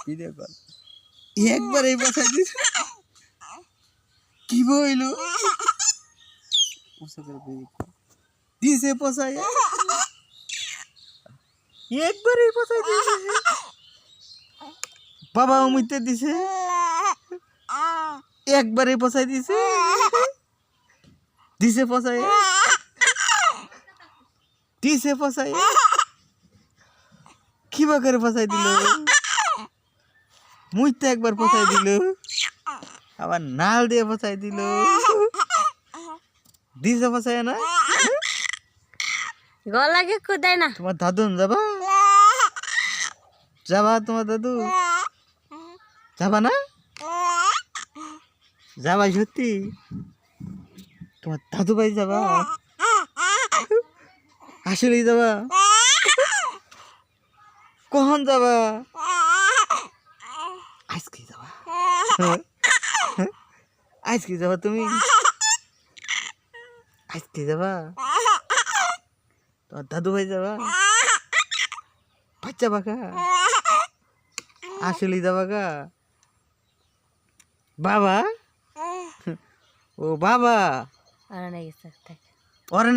video call একবার এই বসাই দিস কি বইলো দিছে পচাই একবারই পচাই দিছে বাবা অমিতে দিছে একবারই পচাই দিছে দিছে পচাই দিছে পচাই কিবা করে পচাই দিল মুইতে একবার পচাই দিল আবার নাল দিয়ে পচাই দিল দিছে পচাই না গলাকে কুদাই না তোমার দাদু যাবা যাবা তোমার দাদু যাবা না যাবা সত্যি তোমার দাদু ভাই যাবা আসলেই যাবা কখন যাবা আজকে যাবা আজকে যাবা তুমি আজকে যাবা তোমার দাদু ভাই যাবা বাচ্চা বাঁকা আসলেই যাবা গা বাবা ও বাবা আর নাই গেছে ওরে